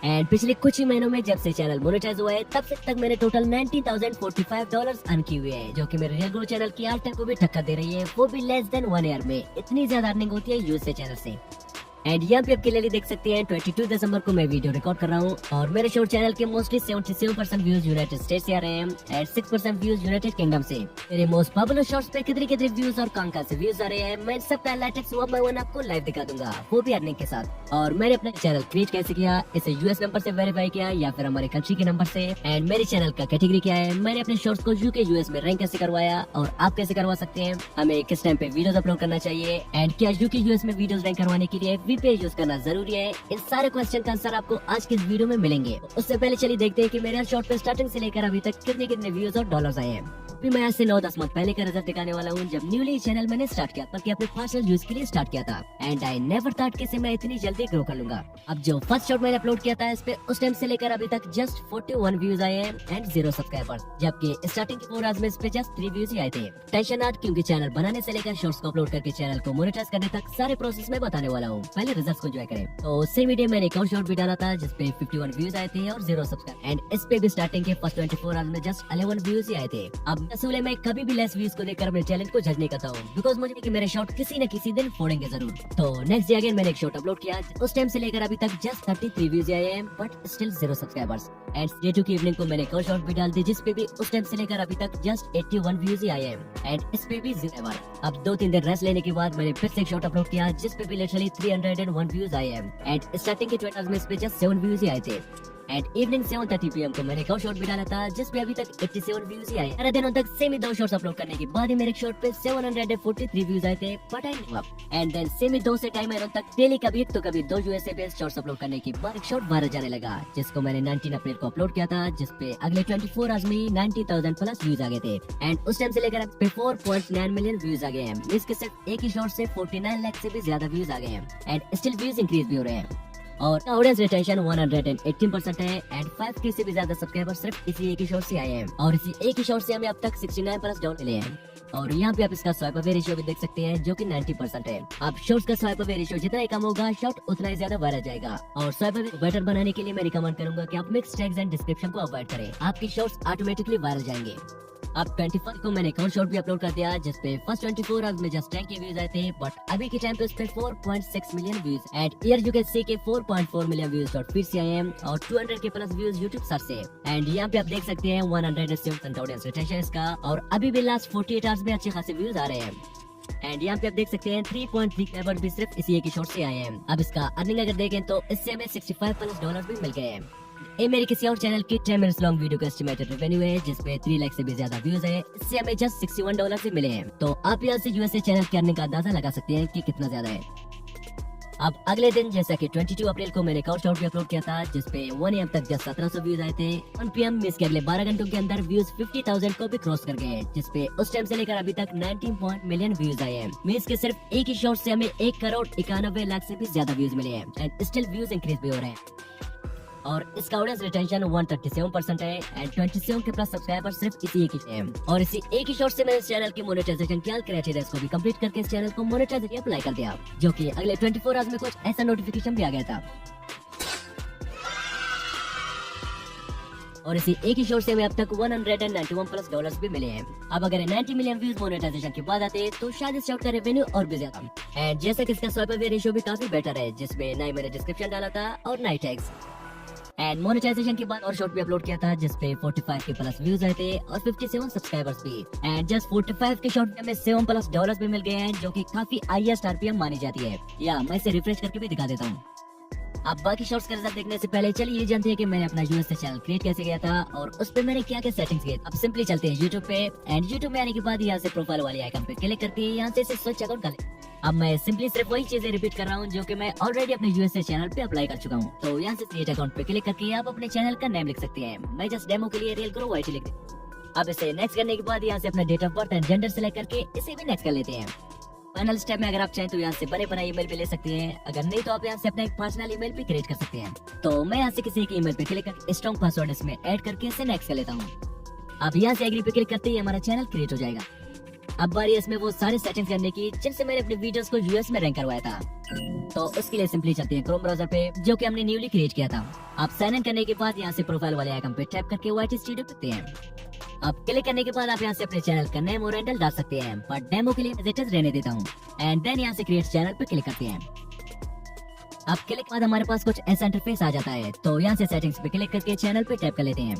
And पिछले कुछ ही महीनों में जब से चैनल मोनेटाइज हुआ है तब से तक मैंने टोटल $19,045 अर्न किए हुए हैं, जो कि मेरे रेगुलर चैनल की आर्ट को भी टक्कर दे रही है, वो भी लेस देन 1 ईयर में। इतनी ज्यादा अर्निंग होती है यूएस से चैनल से। एंड यहाँ पे आप क्लियरली देख सकते हैं 22 दिसंबर को मैं वीडियो रिकॉर्ड कर रहा हूँ और मेरे शॉर्ट चैनल के मोस्टली 77% व्यूज यूनाइटेड स्टेट से आ रहे हैं एंड 6% व्यूज यूनाइटेड किंगडम से। मेरे मोस्ट पॉपुलर शॉर्ट्स पे कितने व्यूज और कहाँ से व्यूज आ रहे हैं, मैं सबका एनालिटिक्स वन बाय वन आपको लाइव दिखा दूंगा, वो भी अर्निंग के साथ। और मैंने अपना चैनल क्रिएट कैसे किया, इसे यूएस नंबर से वेरीफाई किया या फिर हमारे कंट्री के नंबर से। एंड मेरे चैनल का कैटेगरी क्या है, मैंने अपने शॉर्ट्स को यूके यूएस में रैंक कैसे करवाया और आप कैसे करवा सकते हैं, हमें किस टाइम पे वीडियोस अपलोड करना चाहिए एंड क्या यूके यूएस में वीडियोस रैंक करवाने के लिए वीपीएन यूज करना जरूरी है। इन सारे क्वेश्चन का आंसर आपको आज की इस वीडियो में मिलेंगे। उससे पहले चलिए देखते हैं कि मेरे शॉर्ट पे स्टार्टिंग से लेकर अभी तक कितने व्यूज और डॉलर्स आए हैं। फिर मैं आज से 9-10 मंथ पहले का रिजल्ट दिखाने वाला हूँ, जब न्यूली चैनल मैंने स्टार्ट किया, बल्कि अपने पर्सनल यूज के लिए स्टार्ट किया था। एंड आई नेवर थॉट कि इसे मैं इतनी जल्दी ग्रो कर लूंगा। अब जो फर्स्ट शॉट मैंने अपलोड किया था इस पे उस टाइम से लेकर अभी तक जस्ट 41 व्यूज आए हैं एंड 0 सब्सक्राइबर्स, जबकि स्टार्टिंग के 4 आवर्स में इस पे जस्ट 3 व्यूज ही आए थे। टेंशन नॉट, क्योंकि चैनल बनाने से लेकर शॉर्ट्स को अपलोड करके चैनल को मोनेटाइज करने तक सारे प्रोसेस में बताने वाला हूँ। पहले रिजल्ट्स को एंजॉय करें। तो सेम वीडियो मैंने एक और शॉर्ट भी डाला था जिसपे 51 व्यूज आए थे और 0 सब्सक्राइब, एंड इस पे भी स्टार्टिंग के फर्स्ट 24 आवर्स में जस्ट 11 व्यूज ही आए थे। अब असूल में कभी भी लेस व्यूज को देखकर अपने चैनल को जज नहीं करता हूँ, बिकॉज मुझे कि मेरे शॉर्ट किसी न किसी दिन फोड़ेंगे जरूर। तो नेक्स्ट डे अगेन मैंने एक शॉर्ट अपलोड किया, उस टाइम से लेकर अभी तक जस्ट 33 व्यूज आए हैं but still 0 subscribers. And day 2 की इवनिंग को मैंने एक और शॉर्ट भी डाल दी जिसपे भी उस टाइम से लेकर अभी तक जस्ट 81 व्यूज ही आए हैं एंड इस पे भी 0। अब 2-3 दिन रेस्ट लेने के बाद मैंने फिर से एक शॉर्ट अपलोड किया जिसपे भी लिटरली 301 व्यूज आए हैं एंड स्टार्टिंग के 20 आवर्स में इस पे जस्ट 7 व्यूज ही आए थे। एंड इवनिंग 7:30 PM को मैंने एक और शॉर्ट भी डाला था जिसपे अभी तक 87 व्यूज ही आए। 13 दिनों तक सेम ही 2 शॉर्ट्स अपलोड करने के बाद ही मेरे शॉर्ट पे 743 व्यूज आए थे, but I give up. And then same ही 2 से टाइम महीनों तक डेली कभी तो कभी 2 यूएसए बेस्ड शॉर्ट्स अपलोड करने के बाद एक शॉर्ट वायरल जाने लगा, जिसको मैंने 19 अप्रैल को अपलोड किया था, जिसपे अगले 24 आवर्स में 90,000 प्लस व्यूज आ गए थे। एंड उस टाइम से लेकर अब पे 4.9 मिलियन व्यूज आ गए हैं। इसके सिर्फ एक ही शॉर्ट से 49 लाख से भी ज्यादा व्यूज आ गए हैं एंड स्टिल व्यूज इंक्रीज भी हो रहे हैं। और ऑडियंस रिटेंशन 118% है एंड 5K से भी ज्यादा सब्सक्राइबर सिर्फ इसी एक ही शॉर्ट से आए हैं और इसी एक ही शॉर्ट से हमें अब तक 69 प्लस डॉलर मिले हैं। और यहाँ पे आप इसका स्वाइप अवे रेशियो भी देख सकते हैं जो कि 90% है। अब शॉर्ट्स का स्वाइप अवे रेशियो जितना ही कम होगा शॉर्ट उतना ही ज्यादा वायरल जाएगा। और स्वाइप अवे बेटर बनाने के लिए मैं रिकमेंड करूंगा कि आप मिक्स टैग्स एंड डिस्क्रिप्शन को अवॉइड करें, आपके शॉर्ट्स ऑटोमेटिकली वायरल जाएंगे। अब 21 को मैंने एक और शॉर्ट भी अपलोड कर दिया जिसपे फर्स्ट 24 आवर्स में जस्ट 10 के व्यूज आए थे, बट अभी के टाइम पे उस पे 4.6 million views and year you can see के 4.4 मिलियन व्यूज डॉट फिर से आए हैं और 200 के प्लस व्यूज यूट्यूब सर्च से। एंड यहाँ पे आप देख सकते हैं 107% ऑडियंस रिटेंशन इसका और अभी भी लास्ट 48 आवर्स में अच्छे खासे व्यूज आ रहे हैं। एंड यहाँ पे आप देख सकते हैं 3.3 करोड़ भी सिर्फ इसी एक ही शॉर्ट से आए हैं। अब इसका अर्निंग अगर देखें तो इससे हमें 65 प्लस डॉलर भी मिल गए हैं। ये मेरे किसी और चैनल की 10 मिनट्स लॉन्ग वीडियो का एस्टिमेटेड रेवेन्यू है जिसपे 3 लाख से भी ज्यादा व्यूज है, इससे हमें जस्ट $61 से मिले हैं। तो आप यहाँ से यूएसए चैनल के अर्निंग का अंदाजा लगा सकते हैं कि कितना ज्यादा है। अब अगले दिन जैसा कि 22 अप्रैल को मैंने एक और शॉर्ट भी अपलोड किया था जिसपे 1 AM तक जस्ट 1700 व्यूज आए थे। 1 PM में इसके अगले 12 घंटों के अंदर व्यूज 50,000 को भी क्रॉस कर गए हैं, जिसपे उस टाइम से लेकर अभी तक 19 मिलियन व्यूज आए हैं। मींस के सिर्फ एक ही शॉर्ट से हमें 1,91,00,000 से भी ज्यादा व्यूज मिले हैं एंड स्टिल व्यूज इंक्रीज भी हो रहे हैं। और इसका ऑडियंस रिटेंशन 137% है एंड 27 के प्लस सब्सक्राइबर सिर्फ इसी एक ही है। और इसी एक ही शॉर्ट से मैंने इस चैनल की मोनेटाइजेशन की क्राइटेरिया को भी कंप्लीट करके इस चैनल को मोनेटाइजेशन अप्लाई कर दिया, जो कि अगले 24 आवर्स में कुछ ऐसा नोटिफिकेशन भी आ गया था। और इसी एक ही शॉर्ट से हमें अब तक 191 प्लस डॉलर्स भी मिले हैं। अब अगर 90 मिलियन व्यूज मोनेटाइजेशन के बाद आते तो शायद इस शॉर्ट का रेवेन्यू और भी ज्यादा। एंड जैसा कि इसका स्वाइप अवे रेशियो भी काफी बेटर है, जिसमें ना ही मैंने डिस्क्रिप्शन डाला था और ना ही टैग्स। एंड मोनेटाइजेशन के बाद और शॉर्ट भी अपलोड किया था जिसपे 45 के प्लस व्यूज आए थे और 57 सब्सक्राइबर्स भी। एंड जस्ट 45 के शॉर्ट में 7 प्लस डॉलर्स भी मिल गए हैं, जो कि काफी हाईएस्ट आरपीएम मानी जाती है। या मैं इसे रिफ्रेश करके भी दिखा देता हूँ। अब बाकी शॉर्ट्स का रिजल्ट देखने से पहले चलिए ये जानते हैं कि मैंने अपना यूएसए चैनल क्रिएट कैसे किया था और उस पे मैंने क्या क्या सेटिंग्स किए। अब सिंपली चलते हैं यूट्यूब पे एंड यूट्यूब में आने के बाद यहाँ से प्रोफाइल वाले आइकन पे क्लिक करके यहाँ से स्विच अकाउंट कर ले। अब मैं सिंपली सिर्फ वही चीजें रिपीट कर रहा हूँ जो कि मैं ऑलरेडी अपने यूएसए चैनल पे अप्लाई कर चुका हूँ। तो यहाँ से क्रिएट अकाउंट पे क्लिक करके आप अपने चैनल का नेम लिख सकते हैं। मैं जस्ट डेमो के लिए रियल ग्रो वाइट लिख देता। अब इसे नेक्स्ट करने के बाद यहाँ से अपना date of birth and gender select करके इसे भी नेक्स्ट कर लेते हैं। फाइनल स्टेप में अगर आप चाहें तो यहाँ से बने बनाए ईमेल भी ले सकते हैं, अगर नहीं तो आप यहाँ से अपना एक पर्सनल ईमेल भी क्रिएट कर सकते हैं। तो मैं यहाँ से किसी एक ईमेल पे क्लिक करके स्ट्रॉन्ग पासवर्ड इसमें ऐड करके इसे नेक्स्ट कर लेता हूँ। अब यहाँ से एग्री पे क्लिक करते ही हमारा चैनल क्रिएट हो जाएगा। अब बारी है इसमें वो सारे सेटिंग्स करने की जिनसे मैंने अपने वीडियोस को यूएस में रैंक करवाया था। तो उसके लिए सिंपली चलते हैं क्रोम ब्राउजर पे, जो कि हमने न्यूली क्रिएट किया था। आप साइन इन करने के बाद यहाँ से प्रोफाइल वाले आइकन पे टैप करके YT स्टूडियो करते हैं। अब क्लिक करने के बाद आप यहाँ से अपने चैनल का नेम और हैंडल डाल सकते हैं, बट डेमो के लिए एज इट इज रहने देता हूँ। एंड देन यहाँ से क्रिएट चैनल पे क्लिक करते हैं। अब क्लिक के बाद हमारे पास कुछ ऐसा इंटरफेस आ जाता है। तो यहाँ से सेटिंग्स पे क्लिक करके चैनल पे टैप कर लेते हैं।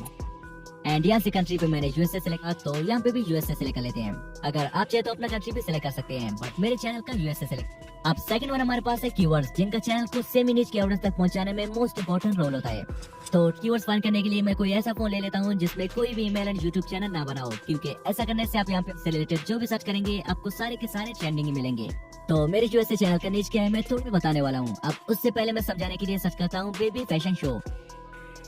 एंड यहाँ से कंट्री पे मैंने यूएसए सेलेक्ट किया, तो यहाँ पे भी यूएसए सेलेक्ट कर लेते हैं। अगर आप चाहे तो अपना कंट्री भी सिलेक्ट कर सकते हैं, बट मेरे चैनल का यूएसए सेलेक्ट। अब सेकंड वन हमारे पास है कीवर्ड्स, जिनका चैनल को सेमी नीच की ऑडियंस तक पहुंचाने में मोस्ट इंपोर्टेंट रोल होता है। तो कीवर्ड्स फाइंड करने के लिए मैं कोई ऐसा फोन ले लेता हूँ जिसमें कोई भी ईमेल एंड यूट्यूब चैनल ना बनाओ, क्योंकि ऐसा करने से आप यहाँ पे से रिलेटेड जो भी सर्च करेंगे आपको सारे के सारे ट्रेंडिंग ही मिलेंगे। तो मेरे यूएसए चैनल का नीच क्या है मैं थोड़ी बताने वाला हूँ। अब उससे पहले मैं समझाने के लिए सर्च करता हूँ बेबी फैशन शो।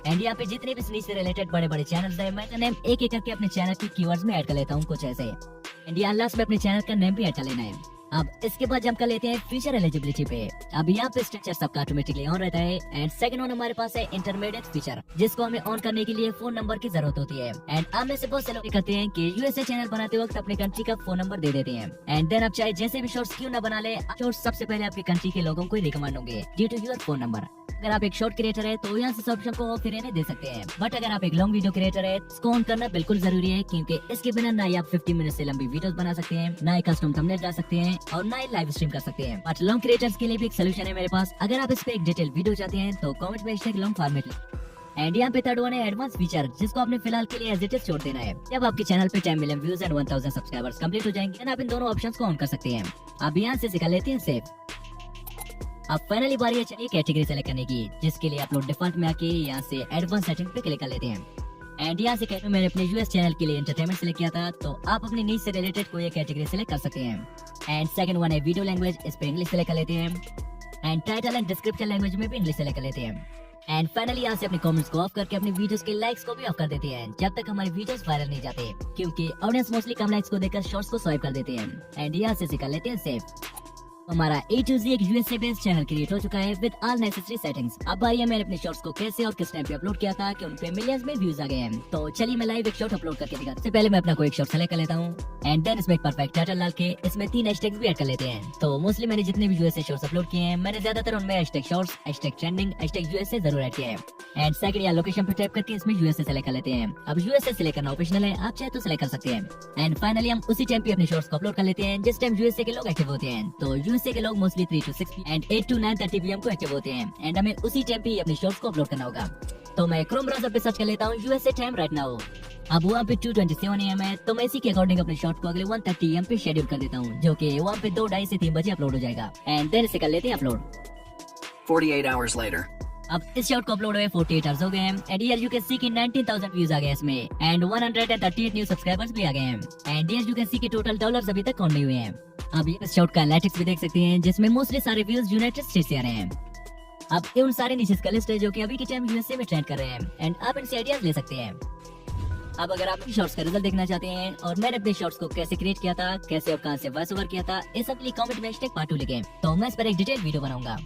एंड यहाँ पे जितने भी स्नीच से रिलेटेड बड़े बड़े चैनल्स हैं, मैं नेम एक एक करके अपने चैनल की कीवर्ड्स में ऐड कर लेता हूँ कुछ ऐसे। एंड यहाँ लास्ट में अपने चैनल का नेम भी ऐड कर लेना है। अब इसके बाद जंप कर लेते हैं फीचर एलिजिबिलिटी पे। अब यहाँ पे स्ट्रक्चर सबका ऑटोमेटिकली ऑन रहता है। एंड सेकंड वन हमारे पास है इंटरमीडिएट फीचर, जिसको हमें ऑन करने के लिए फोन नंबर की जरूरत होती है। एंड आप में से बहुत से लोग करते हैं कि यूएसए चैनल बनाते वक्त अपने कंट्री का फोन नंबर दे देते हैं। एंड देन आप चाहे जैसे भी शॉर्ट्स क्यों ना बना ले, शॉर्ट्स सबसे पहले आपकी कंट्री के लोगों को ही रिकमेंड होंगे due to your phone number. अगर आप एक शॉर्ट क्रिएटर है तो यहाँ से ऑप्शन को ऑफ रहने दे सकते हैं, बट अगर आप एक लॉन्ग वीडियो क्रिएटर है इसको ऑन करना बिल्कुल जरूरी है, क्योंकि इसके बिना ना ही आप 50 मिनट से लंबी वीडियोस बना सकते हैं, ना ही कस्टम थंबनेल डाल सकते हैं, और ना ही लाइव स्ट्रीम कर सकते हैं। बट लॉन्ग क्रिएटर्स के लिए भी एक सोल्यूशन है मेरे पास। अगर आप इस पे एक डिटेल वीडियो चाहते हैं तो कमेंट में लॉन्ग फॉर्मेट। एंड यहाँ पे थर्ड वन है एडवांस फीचर, जिसको आपने फिलहाल के लिए एज इट इज छोड़ देना है। जब आपके चैनल पे 10 million views and 1000 subscribers complete हो जाएंगे, आप इन दोनों ऑप्शंस को ऑन कर सकते हैं। अब यहाँ से सिखा लेते हैं सेव। अब फाइनली बारी है चलिए कैटेगरी सेलेक्ट करने की, जिसके लिए अपलोड डिफॉल्ट में आके यहाँ से एडवांस सेटिंग पे क्लिक कर लेते हैं। एंड यहाँ से कहते हैं मैंने अपने यूएस चैनल के लिए एंटरटेनमेंट सेलेक्ट किया था, तो आप अपनी नीड से रिलेटेड कोई एक कैटेगरी सेलेक्ट कर सकते हैं। एंड सेकंड वन है वीडियो लैंग्वेज, इस पे इंग्लिश सेलेक्ट कर लेते हैं। And title and description language में भी इंग्लिश सेलेक्ट कर लेते हैं। एंड फाइनली यहाँ से अपने कमेंट्स को ऑफ करके अपनी वीडियोस के लाइक्स को भी ऑफ कर देते हैं, जब तक हमारी वीडियोस वायरल नहीं जाते, क्योंकि ऑडियंस मोस्टली कम लाइक्स को देखकर शॉर्ट्स को स्वाइप कर देते हैं। एंड यहाँ से सिखा लेते हैं सेव। हमारा A to Z एक यूएसए बेस्ड चैनल क्रिएट हो चुका है विद ऑल नेसेसरी सेटिंग्स। अब बारी है मैंने अपने शॉर्ट्स को कैसे और किस टाइम पे अपलोड किया था कि उन पे मिलियंस में व्यूज आ गए हैं। तो चलिए मैं लाइव एक शॉर्ट अपलोड करके दिखाता हूं। सबसे पहले मैं अपना कोई एक शॉर्ट सेलेक्ट कर लेता हूँ। एंड देन इसमें एक परफेक्ट टाइटल डाल के इसमें 3 हैशटैग्स भी ऐड कर लेते हैं। तो मोस्टली मैंने जितने भी यूएसए शॉर्ट्स अपलोड किए हैं, मैंने ज्यादातर उनमें hashtag shorts, hashtag trending, hashtag USA जरूर ऐड किया है। एंड सेकंड या लोकेशन पे टाइप करके इसमें यूएसए सेलेक्ट कर लेते हैं। अब यूएसए सेलेक्ट करना ऑप्शनल है, आप चाहे तो सेलेक्ट कर सकते हैं। एंड फाइनली हम उसी टाइम पे अपने शॉर्ट्स को अपलोड कर लेते हैं जिस टाइम यूएसए के लोग एक्टिव होते हैं। तो यूएसए के लोग mostly 3 to 6 and 8 to 9:30 PM को एक्टिव होते हैं। एंड हमें उसी टाइम पे अपने शॉर्ट्स को अपलोड करना होगा। तो मैं क्रोम ब्राउज़र पे सर्च कर लेता हूँ यूएसए टाइम राइट नाउ। अब वहाँ पे 2:27 AM है, तो मैं इसी के अकॉर्डिंग अपने शॉर्ट को अगले 1:30 AM पे शेड्यूल कर देता हूँ, जो कि वहाँ पे 2:30 से 3 बजे अपलोड हो जाएगा। एंड देन इसे कर लेते हैं अपलोड। 48 hours later. अब इस शॉर्ट को अपलोड हुए 48 आवर्स हो गए हैं। And here you can see कि 19,000 व्यूज आ गए इसमें एंड 138 न्यू सब्सक्राइबर्स भी आ गए हैं। And here you can see कि टोटल डॉलर्स अभी तक काउंट नहीं हुए हैं। अब इस शॉर्ट का एनालिटिक्स भी देख सकते हैं, जिसमें मोस्टली सारे व्यूज यूनाइटेड स्टेट्स से आ रहे हैं। अब ये उन सारे निशेस का लिस्ट है जो कि अभी के टाइम यूएसए में ट्रेंड कर रहे हैं। एंड आप इनसे आइडियाज ले सकते हैं। अब अगर आप शॉर्ट्स का रिजल्ट देखना चाहते हैं और मैंने अपने शॉर्ट्स को कैसे क्रिएट किया था, कैसे और कहाँ से वॉइस ओवर किया था, इस सब के लिए कमेंट में #part2 लिखें, तो मैं इस पर एक डिटेल वीडियो बनाऊंगा।